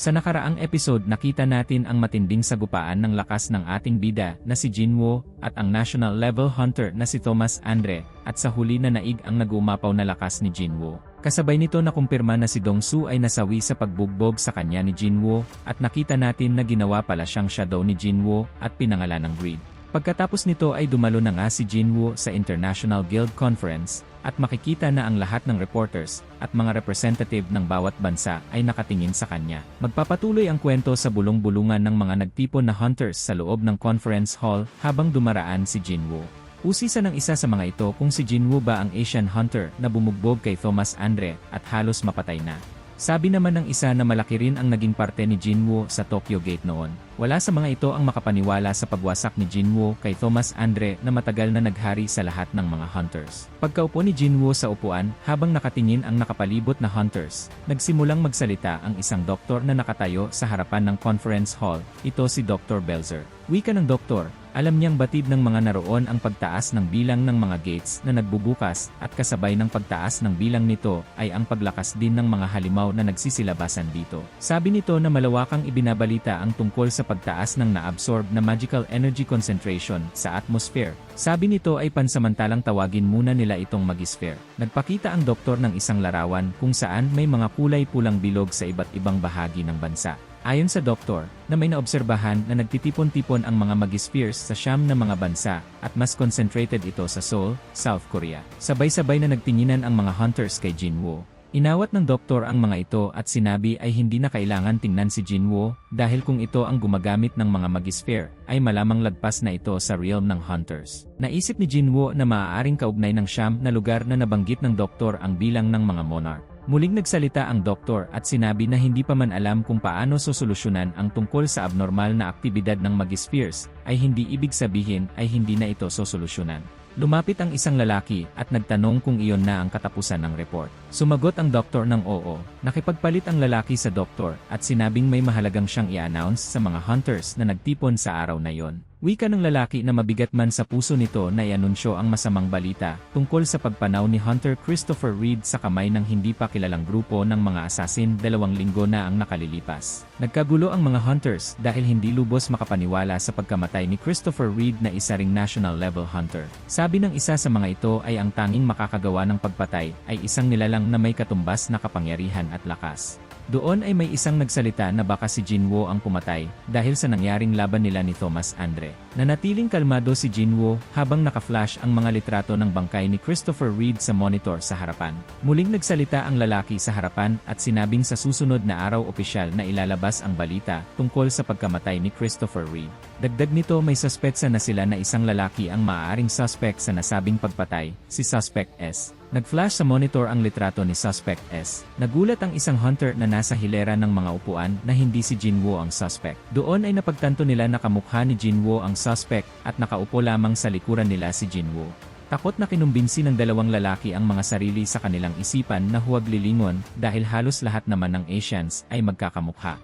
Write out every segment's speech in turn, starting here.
Sa nakaraang episode nakita natin ang matinding sagupaan ng lakas ng ating bida na si Jinwoo at ang national level hunter na si Thomas Andre at sa huli na naig ang nagumapaw na lakas ni Jinwoo. Kasabay nito nakumpirma na si Dongsu ay nasawi sa pagbugbog sa kanya ni Jinwoo at nakita natin na ginawa pala siyang shadow ni Jinwoo at pinangalan ng Greed. Pagkatapos nito ay dumalo na nga si Jinwoo sa International Guild Conference at makikita na ang lahat ng reporters at mga representative ng bawat bansa ay nakatingin sa kanya. Magpapatuloy ang kwento sa bulong-bulungan ng mga nagtipon na hunters sa loob ng conference hall habang dumaraan si Jinwoo. Usisa ng isa sa mga ito kung si Jinwoo ba ang Asian hunter na bumugbog kay Thomas Andre at halos mapatay na. Sabi naman ng isa na malaki rin ang naging parte ni Jinwoo sa Tokyo Gate noon. Wala sa mga ito ang makapaniwala sa pagwasak ni Jinwoo kay Thomas Andre na matagal na naghari sa lahat ng mga hunters. Pagkaupo ni Jinwoo sa upuan habang nakatingin ang nakapalibot na hunters, nagsimulang magsalita ang isang doktor na nakatayo sa harapan ng conference hall. Ito si Dr. Belzer. Wika ng doktor. Alam niyang batid ng mga naroon ang pagtaas ng bilang ng mga gates na nagbubukas at kasabay ng pagtaas ng bilang nito ay ang paglakas din ng mga halimaw na nagsisilabasan dito. Sabi nito na malawakang ibinabalita ang tungkol sa pagtaas ng naabsorb na magical energy concentration sa atmosphere. Sabi nito ay pansamantalang tawagin muna nila itong magisphere. Nagpakita ang doktor ng isang larawan kung saan may mga kulay pulang bilog sa iba't ibang bahagi ng bansa. Ayon sa doktor, na may naobserbahan na nagtitipon-tipon ang mga magispheres sa siyam na mga bansa at mas concentrated ito sa Seoul, South Korea. Sabay-sabay na nagtinginan ang mga hunters kay Jinwoo. Inawat ng doktor ang mga ito at sinabi ay hindi na kailangan tingnan si Jinwoo dahil kung ito ang gumagamit ng mga magisphere ay malamang lagpas na ito sa realm ng hunters. Naisip ni Jinwoo na maaaring kaugnay ng siyam na lugar na nabanggit ng doktor ang bilang ng mga monarch. Muling nagsalita ang doktor at sinabi na hindi pa man alam kung paano sosolusyonan ang tungkol sa abnormal na aktibidad ng magispheres ay hindi ibig sabihin ay hindi na ito sosolusyonan. Lumapit ang isang lalaki at nagtanong kung iyon na ang katapusan ng report. Sumagot ang doktor ng oo. Nakipagpalit ang lalaki sa doktor at sinabing may mahalagang siyang i-announce sa mga hunters na nagtipon sa araw na yon. Wika ng lalaki na mabigat man sa puso nito na i-anunsyo ang masamang balita tungkol sa pagpanaw ni Hunter Christopher Reed sa kamay ng hindi pa kilalang grupo ng mga assassin 2 linggo na ang nakalilipas. Nagkagulo ang mga hunters dahil hindi lubos makapaniwala sa pagkamatay ni Christopher Reed na isa ring national level hunter. Sabi ng isa sa mga ito ay ang tanging makakagawa ng pagpatay ay isang nilalang na may katumbas na kapangyarihan at lakas. Doon ay may isang nagsalita na baka si Jinwoo ang pumatay dahil sa nangyaring laban nila ni Thomas Andre. Nanatiling kalmado si Jinwoo habang naka-flash ang mga litrato ng bangkay ni Christopher Reed sa monitor sa harapan. Muling nagsalita ang lalaki sa harapan at sinabing sa susunod na araw opisyal na ilalabas ang balita tungkol sa pagkamatay ni Christopher Reed. Dagdag nito may suspetsa na sila na isang lalaki ang maaaring suspect sa nasabing pagpatay, si Suspect S. Nag-flash sa monitor ang litrato ni Suspect S. Nagulat ang isang hunter na nasa hilera ng mga upuan na hindi si Jinwoo ang suspect. Doon ay napagtanto nila na kamukha ni Jinwoo ang suspect at nakaupo lamang sa likuran nila si Jinwoo. Takot na kinumbinsi ng dalawang lalaki ang mga sarili sa kanilang isipan na huwag lilingon dahil halos lahat naman ng Asians ay magkakamukha.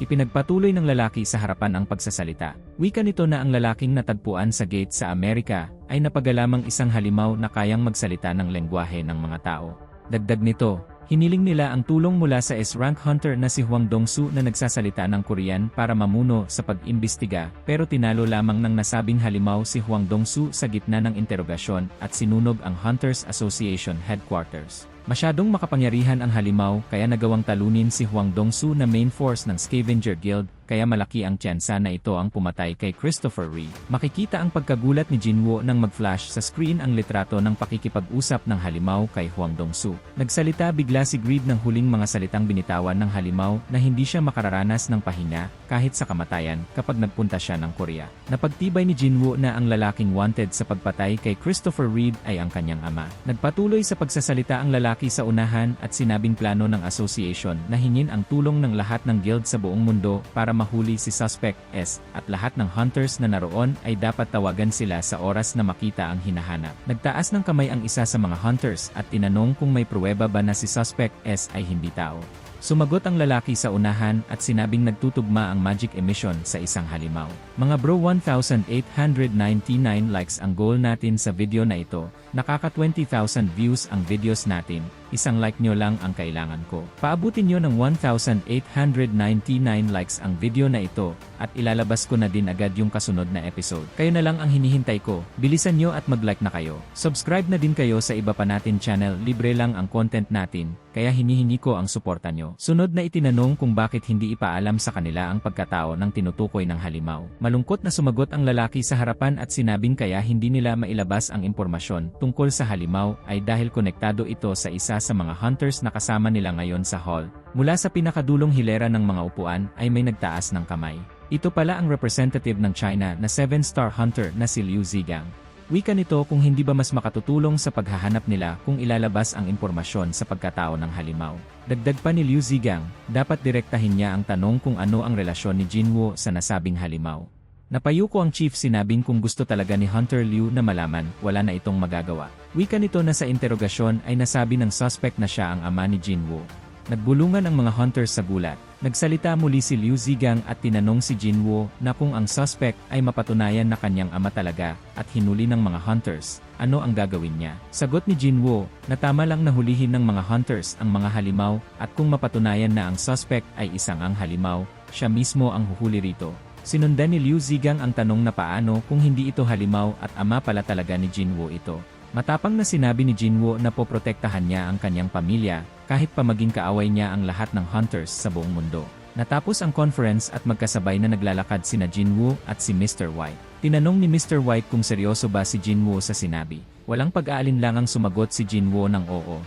Ipinagpatuloy ng lalaki sa harapan ang pagsasalita. Wika nito na ang lalaking natagpuan sa gate sa Amerika ay napagalamang isang halimaw na kayang magsalita ng lengguwahe ng mga tao. Dagdag nito, hiniling nila ang tulong mula sa S-rank hunter na si Hwang Dongsu na nagsasalita ng Korean para mamuno sa pag-imbestiga pero tinalo lamang ng nasabing halimaw si Hwang Dongsu sa gitna ng interogasyon at sinunog ang Hunters Association headquarters. Masyadong makapangyarihan ang halimaw kaya nagawang talunin si Hwang Dongsu na main force ng Scavenger Guild kaya malaki ang tsansa na ito ang pumatay kay Christopher Reed. Makikita ang pagkagulat ni Jinwoo nang mag-flash sa screen ang litrato ng pakikipag-usap ng halimaw kay Hwang Dongsu. Nagsalita bigla si Greed ng huling mga salitang binitawan ng halimaw na hindi siya makararanas ng pahinga kahit sa kamatayan kapag nagpunta siya ng Korea. Napagtibay ni Jinwoo na ang lalaking wanted sa pagpatay kay Christopher Reed ay ang kanyang ama. Nagpatuloy sa pagsasalita ang lalaki sa unahan at sinabing plano ng association na hingin ang tulong ng lahat ng guild sa buong mundo para mahuli si Suspect S at lahat ng hunters na naroon ay dapat tawagan sila sa oras na makita ang hinahanap. Nagtaas ng kamay ang isa sa mga hunters at tinanong kung may pruweba ba na si Suspect S ay hindi tao. Sumagot ang lalaki sa unahan at sinabing nagtutugma ang magic emission sa isang halimaw. Mga bro, 1,899 likes ang goal natin sa video na ito. Nakaka 20,000 views ang videos natin. isang like nyo lang ang kailangan ko. Paabutin nyo ng 1,899 likes ang video na ito, at ilalabas ko na din agad yung kasunod na episode. Kayo na lang ang hinihintay ko, bilisan nyo at mag-like na kayo. Subscribe na din kayo sa iba pa natin channel, libre lang ang content natin, kaya hinihingi ko ang suporta nyo. Sunod na itinanong kung bakit hindi ipaalam sa kanila ang pagkatao ng tinutukoy ng halimaw. Malungkot na sumagot ang lalaki sa harapan at sinabing kaya hindi nila mailabas ang impormasyon tungkol sa halimaw ay dahil konektado ito sa isa sa mga hunters na kasama nila ngayon sa hall. Mula sa pinakadulong hilera ng mga upuan ay may nagtaas ng kamay. Ito pala ang representative ng China na 7-star hunter na si Liu Zigang. Wika nito kung hindi ba mas makatutulong sa paghahanap nila kung ilalabas ang impormasyon sa pagkatao ng halimaw. Dagdag pa ni Liu Zigang, dapat direktahin niya ang tanong kung ano ang relasyon ni Jinwo sa nasabing halimaw. Napayuko ang chief, sinabing kung gusto talaga ni Hunter Liu na malaman, wala na itong magagawa. Wika nito na sa interogasyon ay nasabi ng suspect na siya ang ama ni Jinwo. Nagbulungan ang mga hunters sa gulat. Nagsalita muli si Liu Zigang at tinanong si Jinwo na kung ang suspect ay mapatunayan na kanyang ama talaga at hinuli ng mga hunters, ano ang gagawin niya? Sagot ni Jinwo na tama lang na hulihin ng mga hunters ang mga halimaw at kung mapatunayan na ang suspect ay isang ang halimaw, siya mismo ang huhuli rito. Sinundan ni Liu Zigang ang tanong na paano kung hindi ito halimaw at ama pala talaga ni Jinwo ito. Matapang na sinabi ni Jinwo na poprotektahan niya ang kanyang pamilya, kahit pa maging kaaway niya ang lahat ng hunters sa buong mundo. Natapos ang conference at magkasabay na naglalakad sina Jinwo at si Mr. White. Tinanong ni Mr. White kung seryoso ba si Jinwo sa sinabi. Walang pag-aalinlangang sumagot si Jinwo ng oo.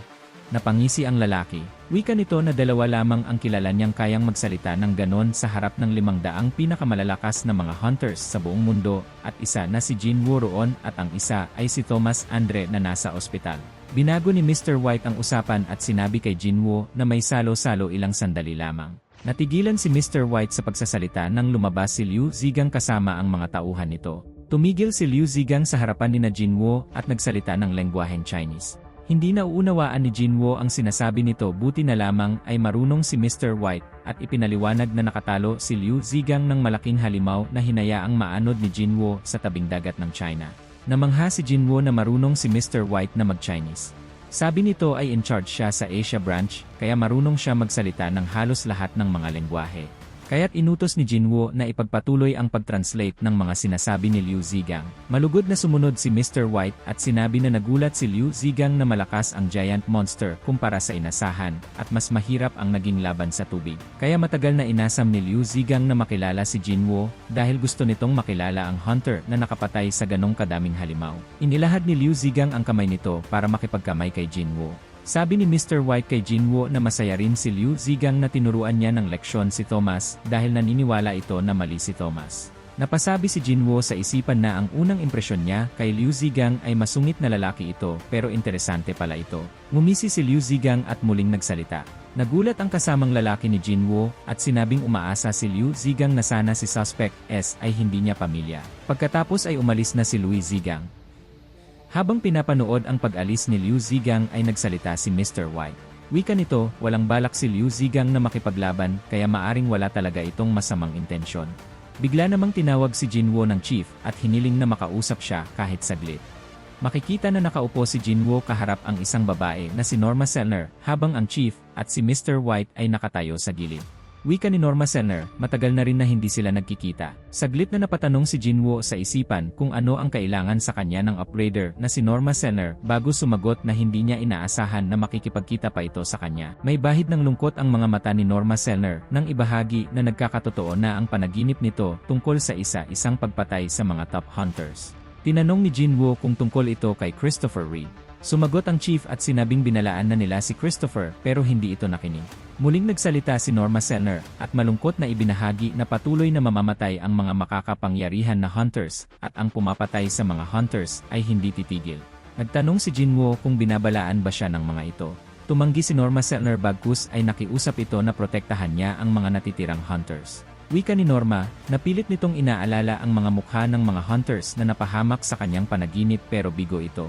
Napangisi ang lalaki. Wika nito na dalawa lamang ang kilala niyang kayang magsalita ng ganon sa harap ng 500 pinakamalalakas na mga hunters sa buong mundo, at isa na si Jinwo roon at ang isa ay si Thomas Andre na nasa ospital. Binago ni Mr. White ang usapan at sinabi kay Jinwo na may salo-salo ilang sandali lamang. Natigilan si Mr. White sa pagsasalita nang lumabas si Liu Zigang kasama ang mga tauhan nito. Tumigil si Liu Zigang sa harapan ni Jinwo at nagsalita ng lengguaheng Chinese. Hindi nauunawaan ni Jinwo ang sinasabi nito, buti na lamang ay marunong si Mr. White at ipinaliwanag na nakatalo si Liu Zigang ng malaking halimaw na hinayaang maanod ni Jinwo sa tabing dagat ng China. Namangha si Jinwo na marunong si Mr. White na mag-Chinese. Sabi nito ay in charge siya sa Asia branch, kaya marunong siya magsalita ng halos lahat ng mga lengguwahe. Kaya't inutos ni Jinwo na ipagpatuloy ang pag-translate ng mga sinasabi ni Liu Zigang. Malugod na sumunod si Mr. White at sinabi na nagulat si Liu Zigang na malakas ang giant monster kumpara sa inasahan at mas mahirap ang naging laban sa tubig. Kaya matagal na inasam ni Liu Zigang na makilala si Jinwo dahil gusto nitong makilala ang hunter na nakapatay sa ganong kadaming halimaw. Inilahad ni Liu Zigang ang kamay nito para makipagkamay kay Jinwo. Sabi ni Mr. White kay Jinwo na masaya rin si Liu Zigang na tinuruan niya ng leksyon si Thomas dahil naniniwala ito na mali si Thomas. Napasabi si Jinwo sa isipan na ang unang impresyon niya kay Liu Zigang ay masungit na lalaki ito pero interesante pala ito. Ngumisi si Liu Zigang at muling nagsalita. Nagulat ang kasamang lalaki ni Jinwo at sinabing umaasa si Liu Zigang na sana si suspect S ay hindi niya pamilya. Pagkatapos ay umalis na si Liu Zigang. Habang pinapanood ang pag-alis ni Liu Zigang ay nagsalita si Mr. White. Wika nito, walang balak si Liu Zigang na makipaglaban kaya maaring wala talaga itong masamang intensyon. Bigla namang tinawag si Jinwo ng chief at hiniling na makausap siya kahit saglit. Makikita na nakaupo si Jinwo kaharap ang isang babae na si Norma Selner habang ang chief at si Mr. White ay nakatayo sa gilid. Wika ni Norma Selner, matagal na rin na hindi sila nagkikita. Saglit na napatanong si Jinwo sa isipan kung ano ang kailangan sa kanya ng upgrader na si Norma Selner bago sumagot na hindi niya inaasahan na makikipagkita pa ito sa kanya. May bahid ng lungkot ang mga mata ni Norma Selner nang ibahagi na nagkakatotoo na ang panaginip nito tungkol sa isang pagpatay sa mga top hunters. Tinanong ni Jinwo kung tungkol ito kay Christopher Reed. Sumagot ang chief at sinabing binalaan na nila si Christopher pero hindi ito nakinig. Muling nagsalita si Norma Selner at malungkot na ibinahagi na patuloy na mamamatay ang mga makakapangyarihan na hunters at ang pumapatay sa mga hunters ay hindi titigil. Nagtanong si Jinwo kung binabalaan ba siya ng mga ito. Tumanggi si Norma Selner bagkus ay nakiusap ito na protektahan niya ang mga natitirang hunters. Wika ni Norma, napilit nitong inaalala ang mga mukha ng mga hunters na napahamak sa kanyang panaginip pero bigo ito.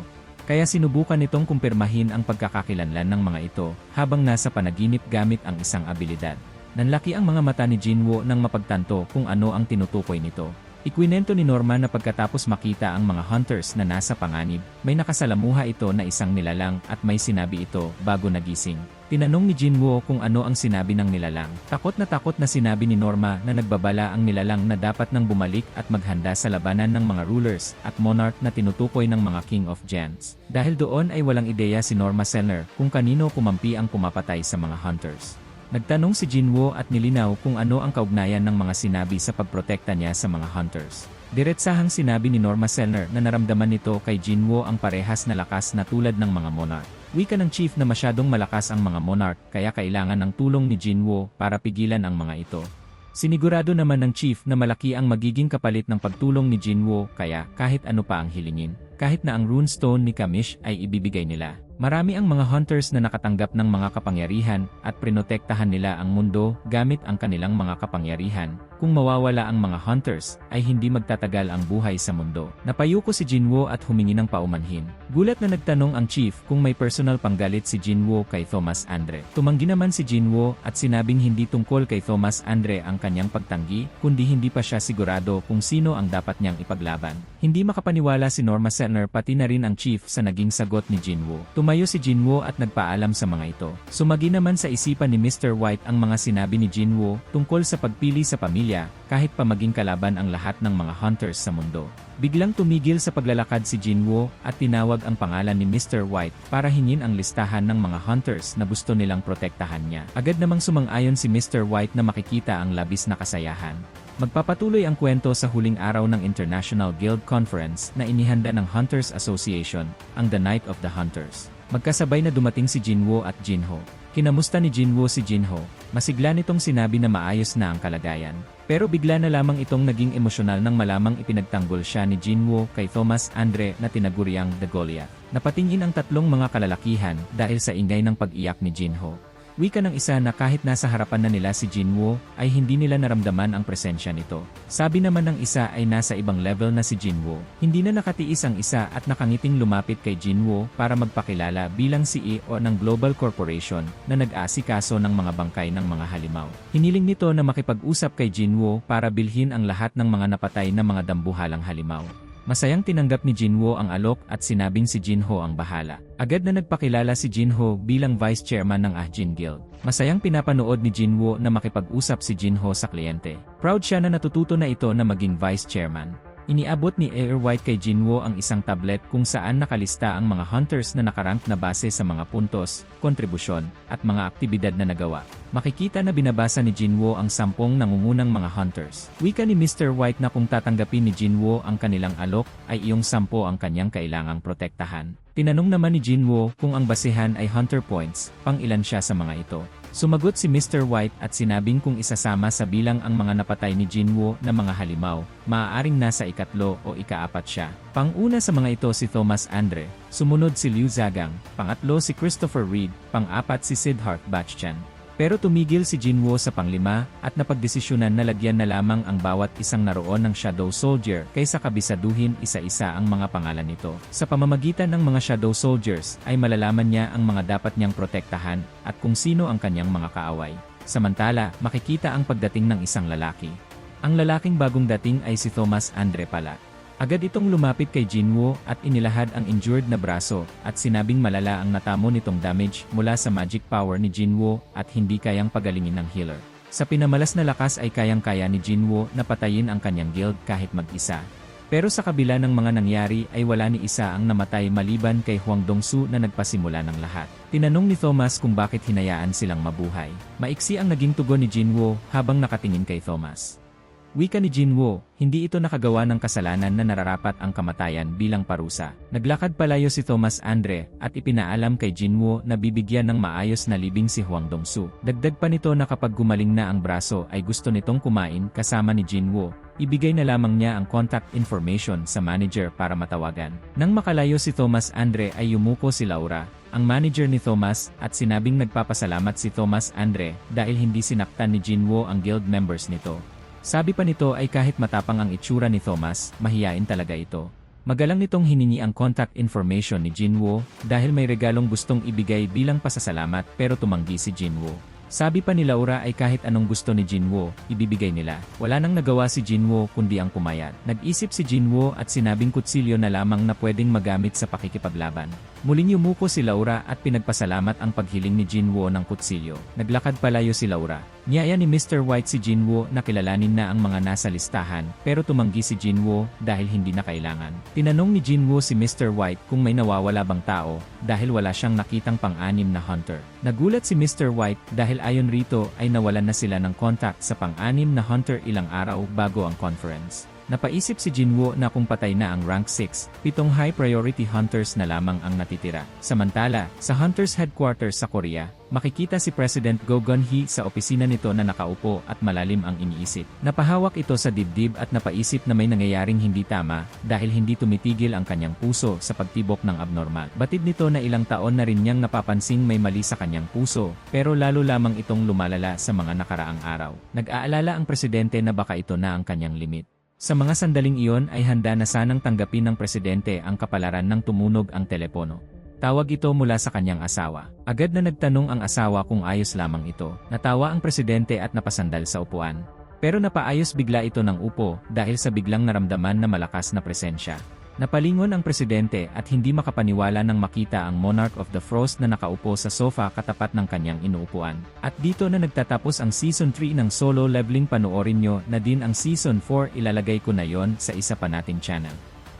Kaya sinubukan nitong kumpirmahin ang pagkakakilanlan ng mga ito habang nasa panaginip gamit ang isang abilidad. Nanlaki ang mga mata ni Jinwo nang mapagtanto kung ano ang tinutukoy nito. Ikwinento ni Norma na pagkatapos makita ang mga hunters na nasa panganib, may nakasalamuha ito na isang nilalang at may sinabi ito bago nagising. Tinanong ni Jinwoo kung ano ang sinabi ng nilalang. Takot na sinabi ni Norma na nagbabala ang nilalang na dapat nang bumalik at maghanda sa labanan ng mga rulers at monarch na tinutukoy ng mga King of Giants. Dahil doon ay walang ideya si Norma Selner kung kanino kumampi ang pumapatay sa mga hunters. Nagtanong si Jinwoo at nilinaw kung ano ang kaugnayan ng mga sinabi sa pagprotekta niya sa mga hunters. Diretsahang sinabi ni Norma Selner na naramdaman nito kay Jinwoo ang parehas na lakas na tulad ng mga monarch. Wika ng chief na masyadong malakas ang mga monarch kaya kailangan ng tulong ni Jinwoo para pigilan ang mga ito. Sinigurado naman ng chief na malaki ang magiging kapalit ng pagtulong ni Jinwoo kaya kahit ano pa ang hilingin, kahit na ang runestone ni Kamish ay ibibigay nila. Marami ang mga hunters na nakatanggap ng mga kapangyarihan at prinotektahan nila ang mundo gamit ang kanilang mga kapangyarihan. Kung mawawala ang mga hunters, ay hindi magtatagal ang buhay sa mundo. Napayuko si Jinwoo at humingi ng paumanhin. Gulat na nagtanong ang chief kung may personal panggalit si Jinwoo kay Thomas Andre. Tumanggi naman si Jinwoo at sinabing hindi tungkol kay Thomas Andre ang kanyang pagtanggi, kundi hindi pa siya sigurado kung sino ang dapat niyang ipaglaban. Hindi makapaniwala si Norma Selner pati na rin ang chief sa naging sagot ni Jinwoo. Tumayo si Jinwoo at nagpaalam sa mga ito. Sumagi naman sa isipan ni Mr. White ang mga sinabi ni Jinwoo tungkol sa pagpili sa pamilya kahit pa maging kalaban ang lahat ng mga hunters sa mundo. Biglang tumigil sa paglalakad si Jinwoo at tinawag ang pangalan ni Mr. White para hingin ang listahan ng mga hunters na gusto nilang protektahan niya. Agad namang sumang-ayon si Mr. White na makikita ang labis na kasayahan. Magpapatuloy ang kwento sa huling araw ng International Guild Conference na inihanda ng Hunters Association, ang The Night of the Hunters. Magkasabay na dumating si Jinwoo at Jinho. Kinamusta ni Jinwoo si Jinho. Masigla nitong sinabi na maayos na ang kalagayan. Pero bigla na lamang itong naging emosyonal nang malamang ipinagtanggol siya ni Jinwoo kay Thomas Andre na tinaguriang The Goliath. Napatingin ang tatlong mga kalalakihan dahil sa ingay ng pag-iyak ni Jinho. Wika ng isa na kahit nasa harapan na nila si Jinwoo, ay hindi nila naramdaman ang presensya nito. Sabi naman ng isa ay nasa ibang level na si Jinwoo. Hindi na nakatiis ang isa at nakangiting lumapit kay Jinwoo para magpakilala bilang CEO ng Global Corporation na nag-aasikaso ng mga bangkay ng mga halimaw. Hiniling nito na makipag-usap kay Jinwoo para bilhin ang lahat ng mga napatay na mga dambuhalang halimaw. Masayang tinanggap ni Jinwoo ang alok at sinabing si Jinho ang bahala. Agad na nagpakilala si Jinho bilang Vice Chairman ng Ahjin Guild. Masayang pinapanood ni Jinwoo na makipag-usap si Jinho sa kliyente. Proud siya na natututo na ito na maging Vice Chairman. Iniabot ni Air White kay Jinwoo ang isang tablet kung saan nakalista ang mga hunters na nakarank na base sa mga puntos, kontribusyon, at mga aktibidad na nagawa. Makikita na binabasa ni Jinwoo ang 10 nangungunang mga hunters. Wika ni Mr. White na kung tatanggapin ni Jinwoo ang kanilang alok, ay iyong 10 ang kanyang kailangang protektahan. Tinanong naman ni Jinwoo kung ang basehan ay hunter points, pang ilan siya sa mga ito. Sumagot si Mr. White at sinabing kung isasama sa bilang ang mga napatay ni Jinwoo na mga halimaw, maaaring nasa ikatlo o ikaapat siya. Pang-una sa mga ito si Thomas Andre, sumunod si Liu Zhagang, pangatlo si Christopher Reed, pang-apat si Siddharth Bachchan. Pero tumigil si Jinwoo sa panglima at napagdesisyonan na lagyan na lamang ang bawat isang naroon ng Shadow Soldier kaysa kabisaduhin isa-isa ang mga pangalan nito. Sa pamamagitan ng mga Shadow Soldiers ay malalaman niya ang mga dapat niyang protektahan at kung sino ang kanyang mga kaaway. Samantala, makikita ang pagdating ng isang lalaki. Ang lalaking bagong dating ay si Thomas Andre pala. Agad itong lumapit kay Jinwoo at inilahad ang injured na braso at sinabing malala ang natamo nitong damage mula sa magic power ni Jinwoo at hindi kayang pagalingin ng healer. Sa pinamalas na lakas ay kayang-kaya ni Jinwoo na patayin ang kanyang guild kahit mag-isa. Pero sa kabila ng mga nangyari ay wala ni isa ang namatay maliban kay Huang Dongsu na nagpasimula ng lahat. Tinanong ni Thomas kung bakit hinayaan silang mabuhay. Maiksi ang naging tugon ni Jinwoo habang nakatingin kay Thomas. Wika ni Jinwoo, hindi ito nakagawa ng kasalanan na nararapat ang kamatayan bilang parusa. Naglakad palayo si Thomas Andre at ipinaalam kay Jinwoo na bibigyan ng maayos na libing si Huang Dongsu. Dagdag pa nito na kapag gumaling na ang braso ay gusto nitong kumain kasama ni Jinwoo. Ibigay na lamang niya ang contact information sa manager para matawagan. Nang makalayo si Thomas Andre ay yumuko si Laura, ang manager ni Thomas, at sinabing nagpapasalamat si Thomas Andre dahil hindi sinaktan ni Jinwoo ang guild members nito. Sabi pa nito ay kahit matapang ang itsura ni Thomas, mahiyain talaga ito. Magalang nitong hiningi ang contact information ni Jinwoo dahil may regalong gustong ibigay bilang pasasalamat pero tumanggi si Jinwoo. Sabi pa ni Laura ay kahit anong gusto ni Jinwoo, ibibigay nila. Wala nang nagawa si Jinwoo kundi ang pumayat. Nag-isip si Jinwoo at sinabing kutsilyo na lamang na pwedeng magamit sa pakikipaglaban. Muling yumuko si Laura at pinagpasalamat ang paghiling ni Jinwoo ng kutsilyo. Naglakad palayo si Laura. Niyaya ni Mr. White si Jinwoo na kilalanin na ang mga nasa listahan, pero tumanggi si Jinwoo dahil hindi na kailangan. Tinanong ni Jinwoo si Mr. White kung may nawawala bang tao, dahil wala siyang nakitang pang-anim na hunter. Nagulat si Mr. White dahil ayon rito ay nawalan na sila ng contact sa pang-anim na hunter ilang araw bago ang conference. Napaisip si Jinwoo na kung patay na ang rank 6, 7 high-priority hunters na lamang ang natitira. Samantala, sa Hunters Headquarters sa Korea, makikita si President Go Gun-hee sa opisina nito na nakaupo at malalim ang iniisip. Napahawak ito sa dibdib at napaisip na may nangyayaring hindi tama dahil hindi tumitigil ang kanyang puso sa pagtibok ng abnormal. Batid nito na ilang taon na rin niyang napapansing may mali sa kanyang puso, pero lalo lamang itong lumalala sa mga nakaraang araw. Nag-aalala ang presidente na baka ito na ang kanyang limit. Sa mga sandaling iyon ay handa na sanang tanggapin ng presidente ang kapalaran ng tumunog ang telepono. Tawag ito mula sa kanyang asawa. Agad na nagtanong ang asawa kung ayos lamang ito. Natawa ang presidente at napasandal sa upuan. Pero napaayos bigla ito ng upo dahil sa biglang naramdaman na malakas na presensya. Napalingon ang presidente at hindi makapaniwala nang makita ang Monarch of the Frost na nakaupo sa sofa katapat ng kanyang inuupuan. At dito na nagtatapos ang Season 3 ng Solo Leveling. Panoorin nyo na din ang Season 4, ilalagay ko na yon sa isa pa nating channel.